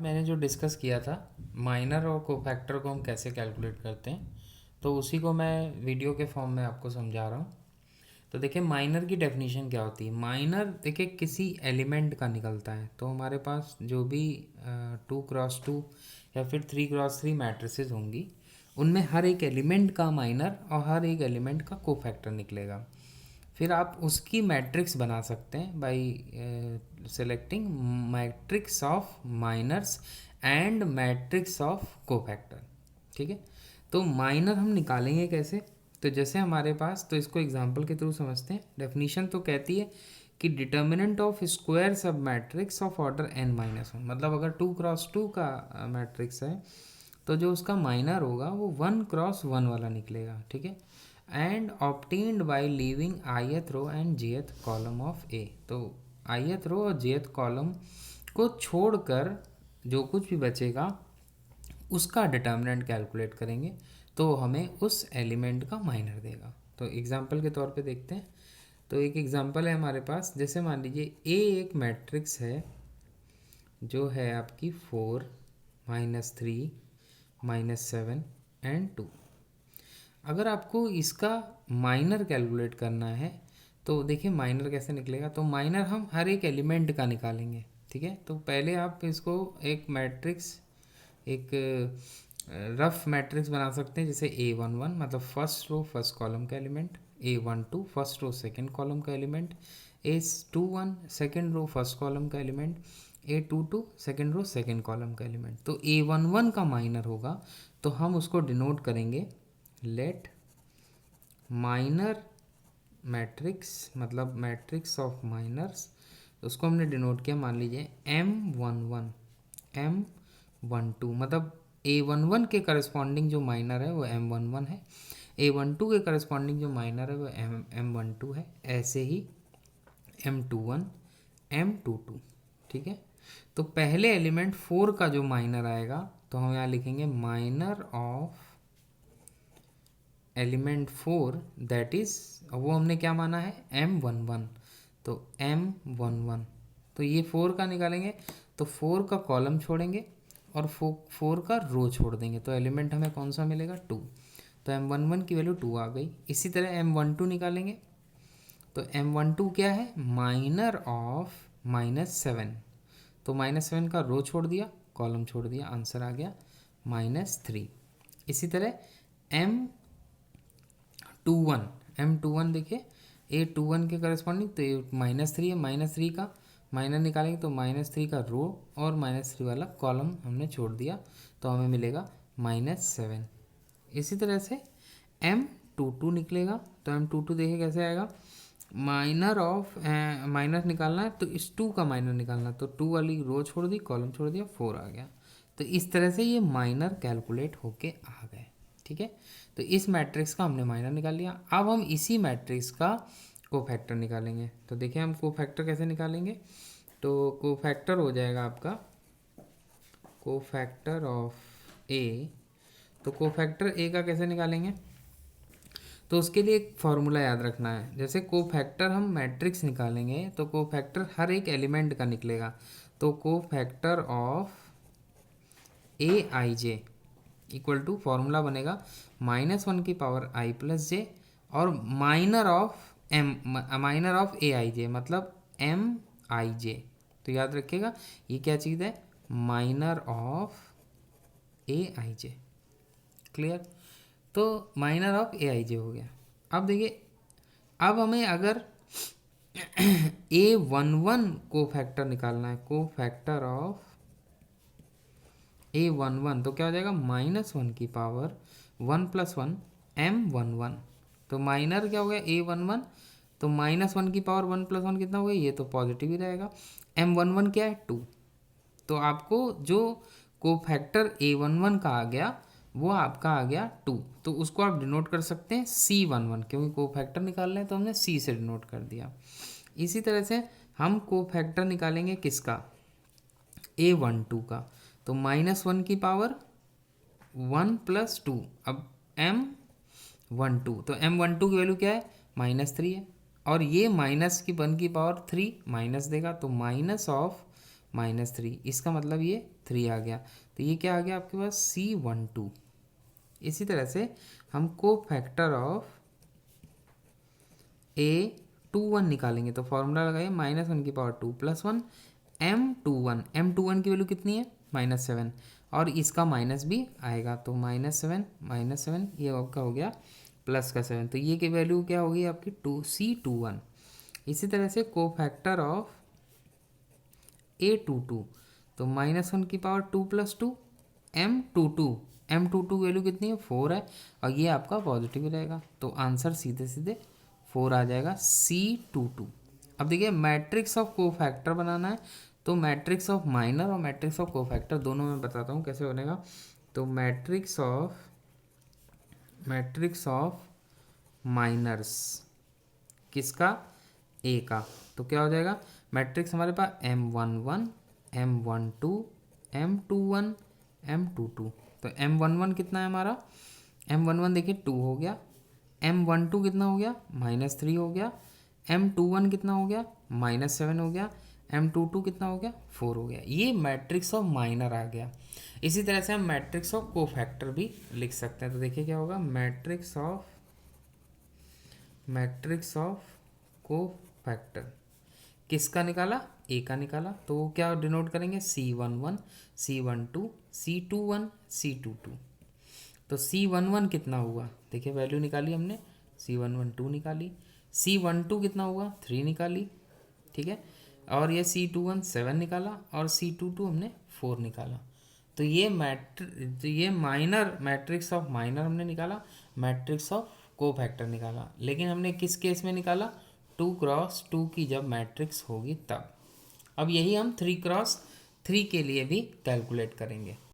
मैंने जो डिस्कस किया था माइनर और कोफैक्टर को हम कैसे कैलकुलेट करते हैं, तो उसी को मैं वीडियो के फॉर्म में आपको समझा रहा हूँ। तो देखिए माइनर की डेफिनेशन क्या होती है। माइनर देखिए किसी एलिमेंट का निकलता है। तो हमारे पास जो भी 2x2 या फिर 3x3 मैट्रिसेस होंगी, उनमें हर एक एलिमेंट का माइनर और हर एक एलिमेंट का कोफैक्टर निकलेगा। फिर आप उसकी मैट्रिक्स बना सकते हैं by selecting matrix of minors and matrix of cofactor. ठीक है, तो माइनर हम निकालेंगे कैसे। तो जैसे हमारे पास, तो इसको एग्जांपल के थ्रू समझते हैं। डेफिनेशन तो कहती है कि डिटर्मिनेंट ऑफ स्क्वायर सब मैट्रिक्स ऑफ ऑर्डर n-1, मतलब अगर 2x2 का मैट्रिक्स है तो जो उसका माइनर होगा वो 1x1 वाला निकलेगा। ठीक है, and obtained by leaving ith row and jth column of A. तो ith रो और jth कॉलम को छोड़कर जो कुछ भी बचेगा उसका डिटर्मिनेंट कैलकुलेट करेंगे, तो हमें उस एलिमेंट का माइनर देगा। तो एग्जांपल के तौर पे देखते हैं। तो एक एग्जांपल है हमारे पास, जैसे मान लीजिए ए एक मैट्रिक्स है जो है आपकी 4 -3 -7 एंड 2। अगर आपको इसका माइनर कैलकुलेट करना है तो देखिए माइनर कैसे निकलेगा। तो माइनर हम हर एक एलिमेंट का निकालेंगे। ठीक है, तो पहले आप इसको एक मैट्रिक्स, एक रफ मैट्रिक्स बना सकते हैं, जैसे A11 मतलब फर्स्ट रो फर्स्ट कॉलम का element, A12 first row second column का element, A21 second row first column का element, A22 second row second column का एलिमेंट। तो A11 का माइनर होगा तो हम उसको डिनोट करेंगे लेट माइनर मैट्रिक्स, मतलब मैट्रिक्स ऑफ माइनर्स। उसको हमने डिनोट किया, मान लीजिए M11 M12, मतलब A11 के करस्पॉन्डिंग जो माइनर है वो M11 है, A12 के करस्पॉन्डिंग जो माइनर है वो M12 है, ऐसे ही M21 M22। ठीक है, तो पहले एलिमेंट 4 का जो माइनर आएगा तो हम यहाँ लिखेंगे minor of element 4, that is, वो हमने क्या माना है M11, तो M11। तो ये 4 का निकालेंगे तो 4 का कॉलम छोड़ेंगे और 4 का रो छोड़ देंगे, तो एलिमेंट हमें कौन सा मिलेगा 2। तो M11 की वैल्यू 2 आ गई। इसी तरह M12 निकालेंगे तो M12 क्या है, माइनर ऑफ -7। तो -7 का रो छोड़ दिया, कॉलम छोड़ दिया, आंसर आ गया -3। इसी तरह M21 देखिए A21 के करस्पॉन्डिंग, तो ये -3 है, -3 का माइनर निकालेंगे तो -3 का रो और -3 वाला कॉलम हमने छोड़ दिया, तो हमें मिलेगा -7। इसी तरह से M22 निकलेगा। तो M22 देखिए कैसे आएगा, माइनर ऑफ माइनर निकालना है तो इस 2 का माइनर निकालना, तो 2 वाली रो छोड़ दी, कॉलम छोड़ दिया, 4 आ गया। तो इस तरह से ये माइनर कैलकुलेट होके आ गए। ठीक है, तो इस मैट्रिक्स का हमने माइनर निकाल लिया। अब हम इसी मैट्रिक्स का कोफैक्टर निकालेंगे। तो देखिए हम कोफैक्टर कैसे निकालेंगे। तो कोफैक्टर हो जाएगा आपका कोफैक्टर ऑफ ए। तो कोफैक्टर ए का कैसे निकालेंगे, तो उसके लिए एक फार्मूला याद रखना है। जैसे कोफैक्टर हम मैट्रिक्स निकालेंगे तो कोफैक्टर हर एक एलिमेंट का निकलेगा। तो cofactor of AIJ equal to formula बनेगा -1 की पावर i प्लस जे और माइनर ऑफ AIJ मतलब MIJ। तो याद रखिएगा ये क्या चीज़ है, माइनर ऑफ AIJ। क्लियर, तो माइनर ऑफ AIJ हो गया। अब देखिए, अब हमें अगर A11 को फैक्टर निकालना है, को फैक्टर ऑफ A11, तो क्या हो जाएगा -1 की पावर 1 + 1 M11। तो माइनर क्या हो गया A11, तो -1 की पावर 1 + 1 कितना हो गया, ये तो पॉजिटिव ही रहेगा। M11 क्या है 2। तो आपको जो कोफैक्टर A11 का आ गया वो आपका आ गया 2। तो उसको आप डिनोट कर सकते हैं C11, क्योंकि कोफैक्टर निकाल रहे हैं तो हमने C से डिनोट कर दिया। इसी तरह से हम कोफैक्टर निकालेंगे किसका, A12 का। तो -1 की पावर 1 + 2, अब M12, तो M12 की वैल्यू क्या है -3 है, और ये -1 की पावर 3 माइनस देगा, तो माइनस ऑफ -3, इसका मतलब ये 3 आ गया। तो ये क्या आ गया आपके पास C12। इसी तरह से हम को फैक्टर ऑफ A21 निकालेंगे। तो फॉर्मूला लगाइए -1 की पावर 2 + 1 M21 की वैल्यू कितनी है -7, और इसका माइनस भी आएगा तो -7 ये आपका हो गया प्लस का 7। तो ये की वैल्यू क्या होगी आपकी C21। इसी तरह से को फैक्टर ऑफ A22, तो -1 की पावर 2 + 2 M22 वैल्यू कितनी है 4 है, और ये आपका पॉजिटिव रहेगा। तो आंसर सीधे सीधे 4 आ जाएगा C22। अब देखिए मैट्रिक्स ऑफ कोफैक्टर बनाना है, तो मैट्रिक्स ऑफ माइनर और मैट्रिक्स ऑफ कोफैक्टर दोनों मैं बताता हूँ कैसे बनेगा। तो मैट्रिक्स ऑफ माइनर्स किसका, ए का, तो क्या हो जाएगा मैट्रिक्स हमारे पास M11 M12 M21 M22। तो M11 कितना है हमारा, M11 देखिए 2 हो गया, M12 कितना हो गया -3 हो गया, M21 कितना हो गया -7 हो गया, M22 कितना हो गया 4 हो गया। ये मैट्रिक्स ऑफ माइनर आ गया। इसी तरह से हम मैट्रिक्स ऑफ कोफैक्टर भी लिख सकते हैं। तो देखिए क्या होगा, मैट्रिक्स ऑफ कोफैक्टर किसका निकाला, ए का निकाला, तो क्या डिनोट करेंगे C11 C12 C21 C22। तो C11 कितना हुआ, देखिए वैल्यू निकाली हमने, C11 2 निकाली, C12 कितना हुआ 3 निकाली, ठीक है, और ये C21 7 निकाला, और C22 हमने 4 निकाला। तो ये माइनर मैट्रिक्स ऑफ माइनर हमने निकाला, मैट्रिक्स ऑफ कोफैक्टर निकाला, लेकिन हमने किस केस में निकाला 2x2 की जब मैट्रिक्स होगी तब। अब यही हम 3x3 के लिए भी कैलकुलेट करेंगे।